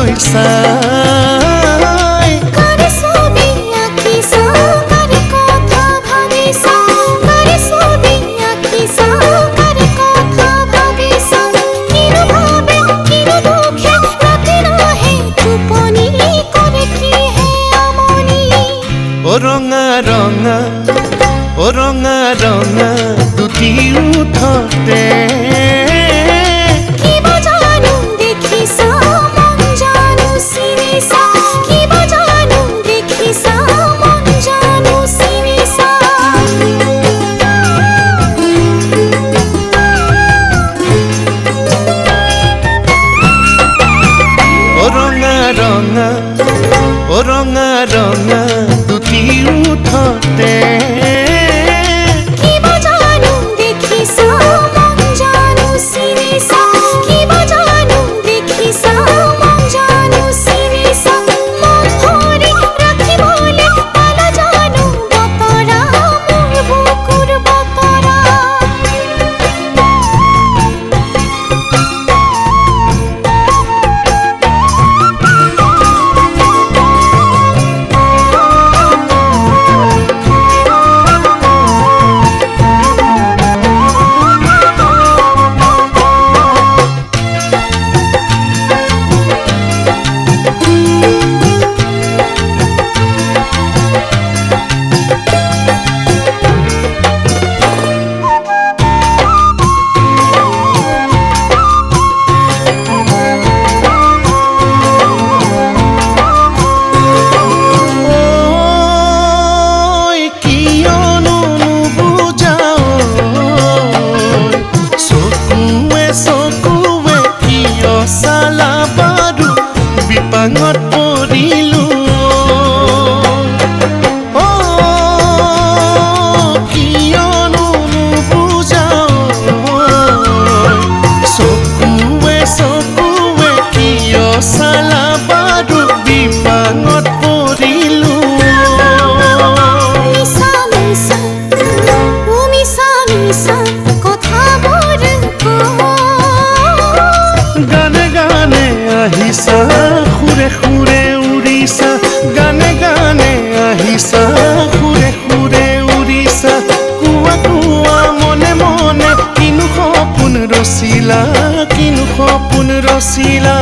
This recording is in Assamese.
লৈ চাই কাৰে ছবি আঁকিছা কাৰে কথা ভাবিছা কাৰে ছবি আঁকিছা কাৰে কথা ভাবিছা কিনো ভাবে কিনো দুখে ৰাতি নাহে টোপনি কৰে কিহে আমনি ও ৰঙা ৰঙা ও ৰঙা ৰঙা দুটি উঠতে কিবা জানো দেখিছা মন জানো চিনিছা কিবা জানো দেখিছা মন জানো চিনিছা ও ৰঙা ৰঙা ও ৰঙা ৰঙা দুটি উঠতে কিবা জানো দেখিছা মন জানো চিনিছা কিবা জানো দেখিছা মন জানো চিনিছা মন ধৰি ৰাখিবলে পালা জানো বতৰা মোৰ বুকুৰ বতৰা বিপাঙত পৰিলো ও কিয়নো নুবুজাও চকুৱে চকুৱে কিয় চালা বাৰু বিপাঙত পৰিলো মিছা মিছা ও মিছা মিছা কথাবোৰ গানে গানে আহিছা সুৰে সুৰে উৰিছা গানে গানে আহিছা সুৰে সুৰে উৰিছা কোৱা কোৱা মনে মনে কিনো সপোন ৰচিলা কিনো সপোন ৰচিলা